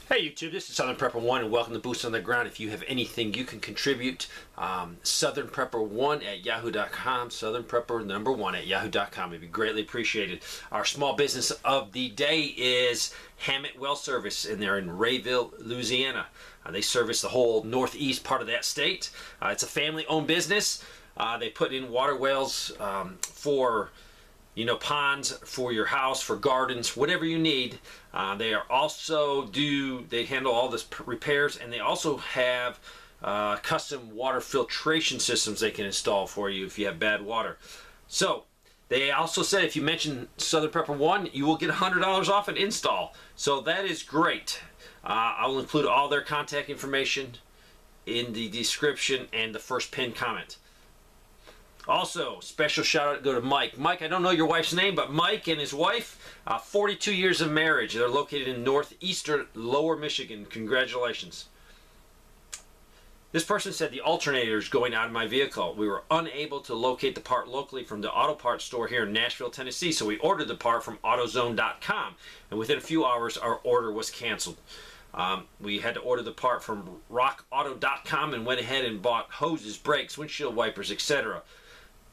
Hey YouTube, this is Southern Prepper 1 and welcome to Boots on the Ground. If you have anything you can contribute, southernprepper1 at yahoo.com, southernprepper1 at yahoo.com. It'd be greatly appreciated. Our small business of the day is Hammett Well Service, and they're in Rayville, Louisiana. They service the whole northeast part of that state. It's a family-owned business. They put in water wells for ponds for your house, for gardens, whatever you need. They handle all this repairs, and they also have custom water filtration systems they can install for you if you have bad water. So they also said if you mention Southern Prepper 1, you will get $100 off an install. So that is great. I'll include all their contact information in the description and the first pinned comment. Also, special shout out go to Mike. Mike, I don't know your wife's name, but Mike and his wife, 42 years of marriage. They're located in northeastern Lower Michigan. Congratulations. This person said the alternator is going out of my vehicle. We were unable to locate the part locally from the auto parts store here in Nashville, Tennessee, so we ordered the part from AutoZone.com, and within a few hours our order was canceled. We had to order the part from RockAuto.com and went ahead and bought hoses, brakes, windshield wipers, etc.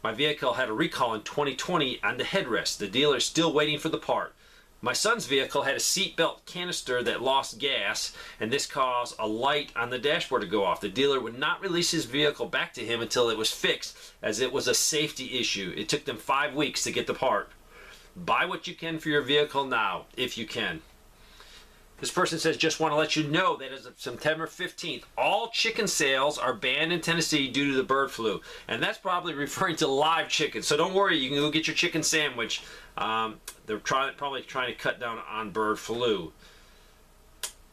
My vehicle had a recall in 2020 on the headrest. The dealer is still waiting for the part. My son's vehicle had a seatbelt canister that lost gas, and this caused a light on the dashboard to go off. The dealer would not release his vehicle back to him until it was fixed, as it was a safety issue. It took them 5 weeks to get the part. Buy what you can for your vehicle now, if you can. This person says, just want to let you know that as of September 15th, all chicken sales are banned in Tennessee due to the bird flu. And that's probably referring to live chicken. So don't worry, you can go get your chicken sandwich. They're probably trying to cut down on bird flu.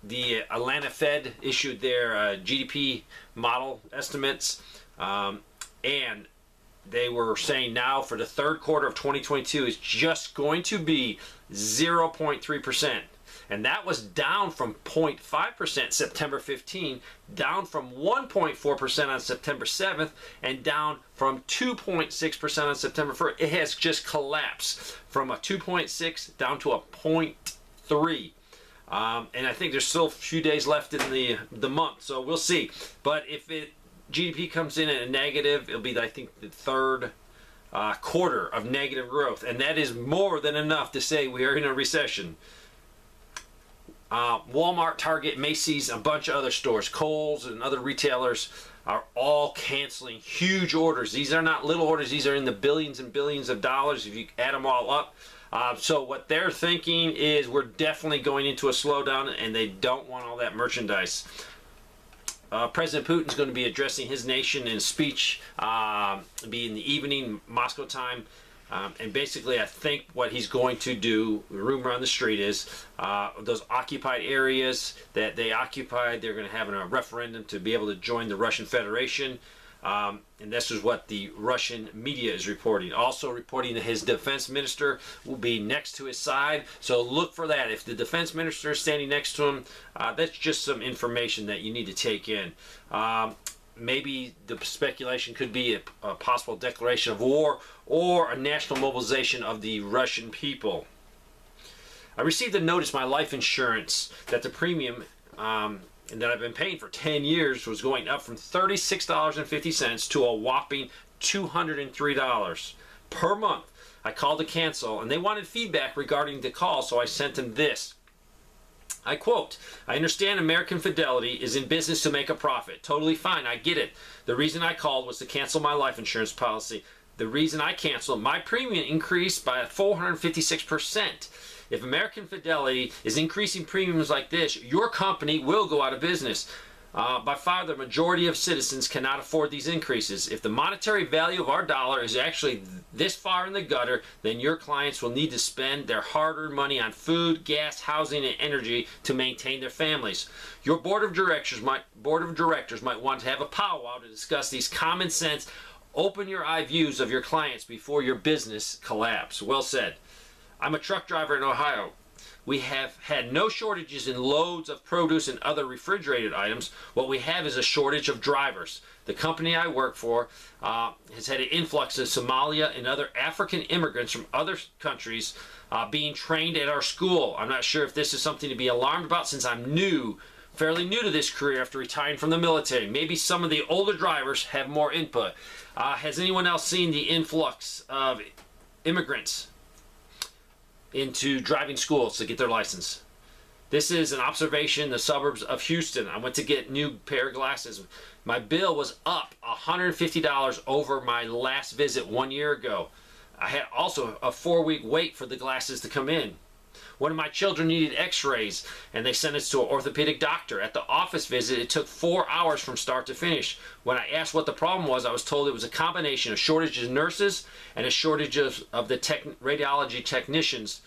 The Atlanta Fed issued their GDP model estimates. And they were saying now for the third quarter of 2022 is just going to be 0.3%. And that was down from 0.5% September 15, down from 1.4% on September 7th, and down from 2.6% on September 1st. It has just collapsed from a 2.6 down to a 0.3. And I think there's still a few days left in the month, so we'll see. But if GDP comes in at a negative, it'll be, I think, the third quarter of negative growth. And that is more than enough to say we are in a recession. Walmart, Target, Macy's, a bunch of other stores, Kohl's and other retailers are all canceling huge orders. These are not little orders. These are in the billions and billions of dollars if you add them all up. So what they're thinking is we're definitely going into a slowdown, and they don't want all that merchandise. President Putin's going to be addressing his nation in a speech, be in the evening, Moscow time. And basically, I think what he's going to do, the rumor on the street is, those occupied areas that they occupied, they're going to have a referendum to be able to join the Russian Federation. And this is what the Russian media is reporting. Also reporting that his defense minister will be next to his side. So look for that. If the defense minister is standing next to him, that's just some information that you need to take in. Maybe the speculation could be a possible declaration of war or a national mobilization of the Russian people. I received a notice my life insurance that the premium that I've been paying for 10 years was going up from $36.50 to a whopping $203 per month. I called to cancel, and they wanted feedback regarding the call, so I sent them this. I quote, I understand American Fidelity is in business to make a profit. Totally fine, I get it. The reason I called was to cancel my life insurance policy. The reason I canceled, my premium increased by 456%. If American Fidelity is increasing premiums like this, your company will go out of business. By far, the majority of citizens cannot afford these increases. If the monetary value of our dollar is actually this far in the gutter, then your clients will need to spend their hard-earned money on food, gas, housing, and energy to maintain their families. Your board of directors might want to have a powwow to discuss these common sense, open your eye views of your clients before your business collapse. Well said. I'm a truck driver in Ohio. We have had no shortages in loads of produce and other refrigerated items. What we have is a shortage of drivers. The company I work for has had an influx of Somalia and other African immigrants from other countries being trained at our school. I'm not sure if this is something to be alarmed about since I'm fairly new to this career after retiring from the military. Maybe some of the older drivers have more input. Has anyone else seen the influx of immigrants into driving schools to get their license? This is an observation in the suburbs of Houston. I went to get a new pair of glasses. My bill was up $150 over my last visit 1 year ago. I had also a 4-week wait for the glasses to come in. One of my children needed x-rays, and they sent us to an orthopedic doctor. At the office visit, it took 4 hours from start to finish. When I asked what the problem was, I was told it was a combination of shortage of nurses and a shortage of the radiology technicians.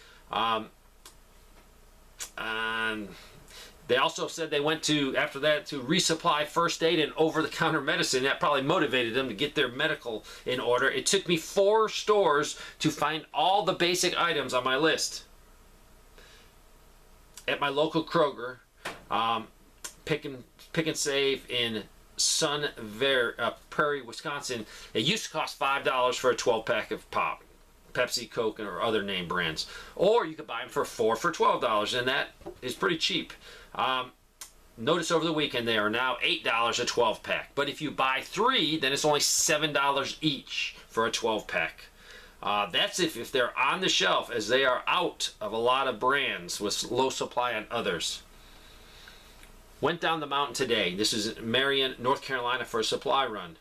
They also said they went to, after that, to resupply first aid and over-the-counter medicine. That probably motivated them to get their medical in order. It took me 4 stores to find all the basic items on my list. At my local Kroger, Pick and Save in Prairie, Wisconsin, it used to cost $5 for a 12-pack of pop, Pepsi, Coke, or other name brands. Or you could buy them for $4 for $12, and that is pretty cheap. Notice over the weekend they are now $8 a 12-pack. But if you buy 3, then it's only $7 each for a 12-pack. That's if they're on the shelf, as they are out of a lot of brands with low supply on others. Went down the mountain today. This is Marion, North Carolina, for a supply run.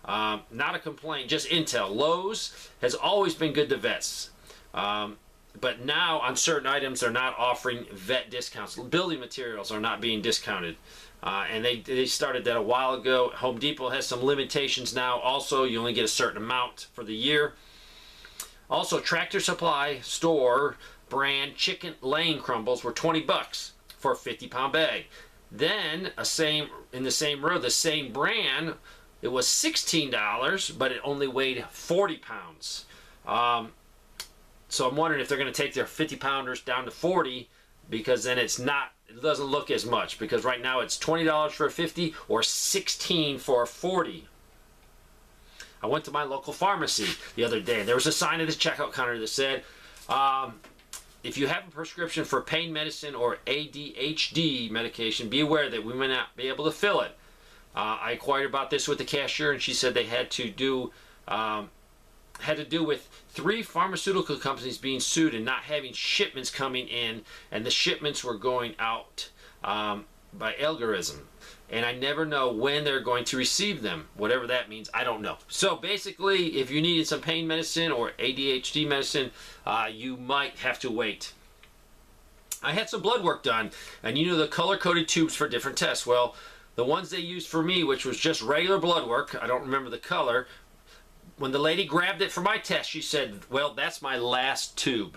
Not a complaint, just intel. Lowe's has always been good to vets. But now on certain items they're not offering vet discounts. Building materials are not being discounted. And they started that a while ago. Home Depot has some limitations now. Also, you only get a certain amount for the year. Also, Tractor Supply store brand chicken laying crumbles were $20 for a 50-pound bag. Then, in the same row, the same brand, it was $16, but it only weighed 40 pounds. So I'm wondering if they're going to take their 50-pounders down to 40, because then it doesn't look as much. Because right now it's $20 for a 50 or $16 for a 40. I went to my local pharmacy the other day. There was a sign at the checkout counter that said, if you have a prescription for pain medicine or ADHD medication, be aware that we may not be able to fill it. I inquired about this with the cashier, and she said they had to do with 3 pharmaceutical companies being sued and not having shipments coming in, and the shipments were going out by algorithm. And I never know when they're going to receive them. Whatever that means, I don't know. So basically, if you needed some pain medicine or ADHD medicine, you might have to wait. I had some blood work done, and you know the color-coded tubes for different tests. Well, the ones they used for me, which was just regular blood work, I don't remember the color, when the lady grabbed it for my test, she said, well, that's my last tube.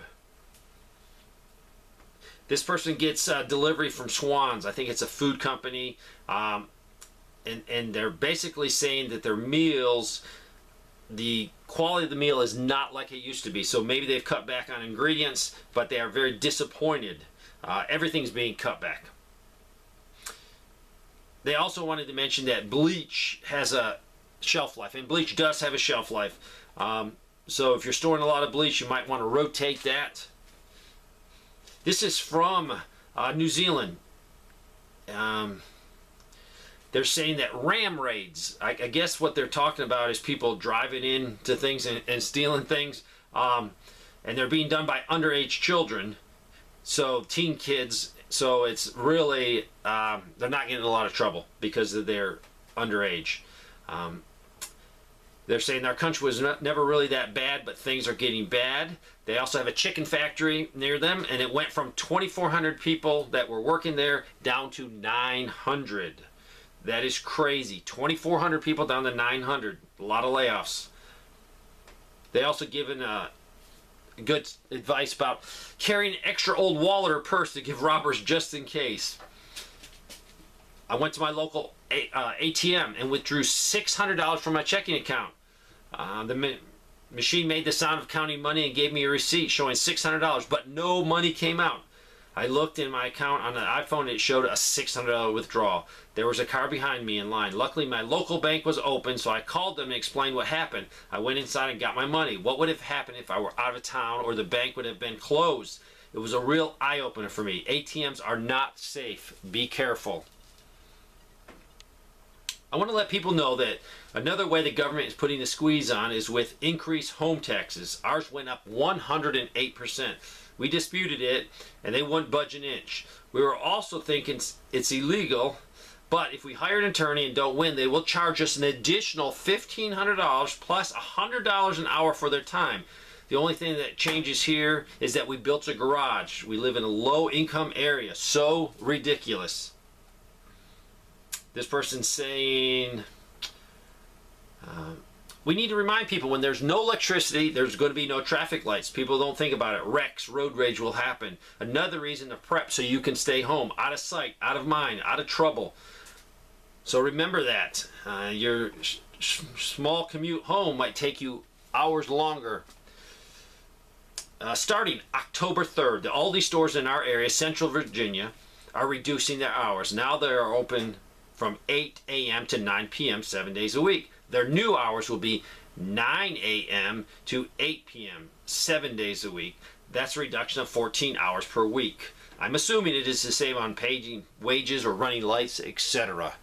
This person gets delivery from Swans. I think it's a food company. And they're basically saying that their meals, the quality of the meal is not like it used to be. So maybe they've cut back on ingredients, but they are very disappointed. Everything's being cut back. They also wanted to mention that bleach has a shelf life, and bleach does have a shelf life. So if you're storing a lot of bleach, you might want to rotate that. This is from New Zealand. They're saying that ram raids, I guess what they're talking about is people driving into things and stealing things, and they're being done by underage children, so teen kids. So it's really, they're not getting in a lot of trouble because they're underage. They're saying our country was never really that bad, but things are getting bad. They also have a chicken factory near them, and it went from 2,400 people that were working there down to 900. That is crazy. 2,400 people down to 900. A lot of layoffs. They also given good advice about carrying an extra old wallet or purse to give robbers just in case. I went to my local ATM and withdrew $600 from my checking account. The machine made the sound of counting money and gave me a receipt showing $600, but no money came out. I looked in my account on the iPhone, it showed a $600 withdrawal. There was a car behind me in line. Luckily, my local bank was open, so I called them and explained what happened. I went inside and got my money. What would have happened if I were out of town or the bank would have been closed? It was a real eye-opener for me. ATMs are not safe. Be careful. I want to let people know that another way the government is putting the squeeze on is with increased home taxes. Ours went up 108%. We disputed it, and they wouldn't budge an inch. We were also thinking it's illegal, but if we hire an attorney and don't win, they will charge us an additional $1,500 plus $100 an hour for their time. The only thing that changes here is that we built a garage. We live in a low-income area. So ridiculous. This person's saying, we need to remind people when there's no electricity, there's going to be no traffic lights. People don't think about it. Wrecks, road rage will happen. Another reason to prep so you can stay home, out of sight, out of mind, out of trouble. So remember that. Your small commute home might take you hours longer. Starting October 3rd, the Aldi stores in our area, Central Virginia, are reducing their hours. Now they are open from 8 a.m. to 9 p.m. 7 days a week. Their new hours will be 9 a.m. to 8 p.m. 7 days a week. That's a reduction of 14 hours per week. I'm assuming it is to save on paying wages or running lights, etc.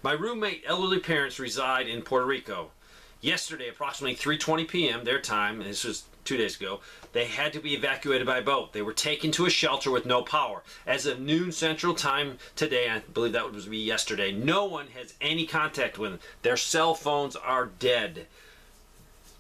My roommate elderly parents reside in Puerto Rico. Yesterday, approximately 3:20 p.m. their time, and this was 2 days ago, they had to be evacuated by boat. They were taken to a shelter with no power. As of noon Central Time today, I believe that was yesterday, no one has any contact with them. Their cell phones are dead.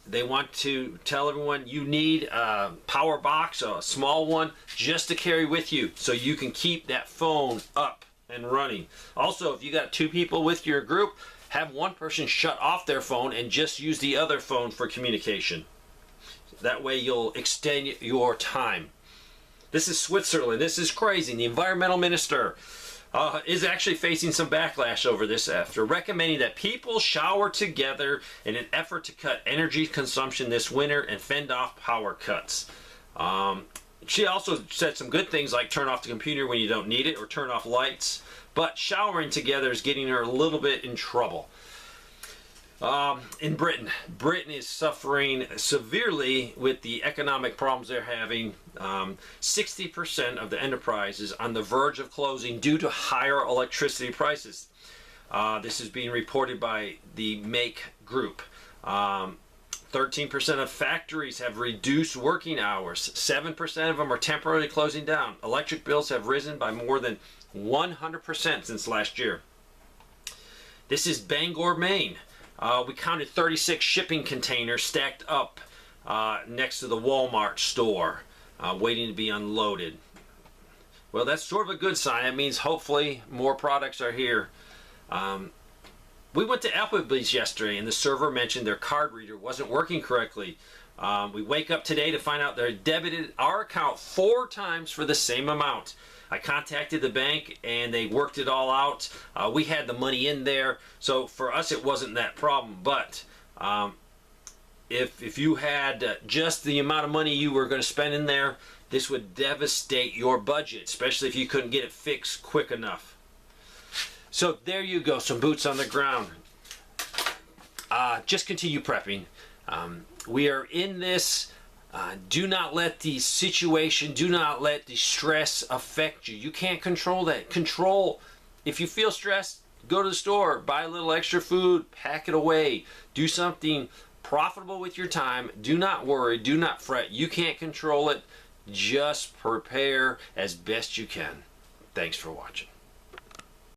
They want to tell everyone you need a power box, a small one, just to carry with you so you can keep that phone up and running. Also, if you got 2 people with your group, have one person shut off their phone and just use the other phone for communication. That way you'll extend your time. This is Switzerland. This is crazy. The environmental minister is actually facing some backlash over this after recommending that people shower together in an effort to cut energy consumption this winter and fend off power cuts. She also said some good things like turn off the computer when you don't need it or turn off lights. But showering together is getting her a little bit in trouble. In Britain is suffering severely with the economic problems they're having. 60% of the enterprise is on the verge of closing due to higher electricity prices. This is being reported by the Make Group. 13% of factories have reduced working hours. 7% of them are temporarily closing down. Electric bills have risen by more than 100% since last year. This is Bangor, Maine. We counted 36 shipping containers stacked up next to the Walmart store, waiting to be unloaded. Well, that's sort of a good sign. That means hopefully more products are here. We went to Applebee's yesterday, and the server mentioned their card reader wasn't working correctly. We wake up today to find out they debited our account 4 times for the same amount. I contacted the bank and they worked it all out. We had the money in there, so for us it wasn't that problem. But if you had just the amount of money you were going to spend in there, this would devastate your budget, especially if you couldn't get it fixed quick enough. So there you go, some boots on the ground. Just continue prepping. We are in this. Do not let the situation, do not let the stress affect you. You can't control that. Control, if you feel stressed, go to the store, buy a little extra food, pack it away. Do something profitable with your time. Do not worry, do not fret. You can't control it. Just prepare as best you can. Thanks for watching.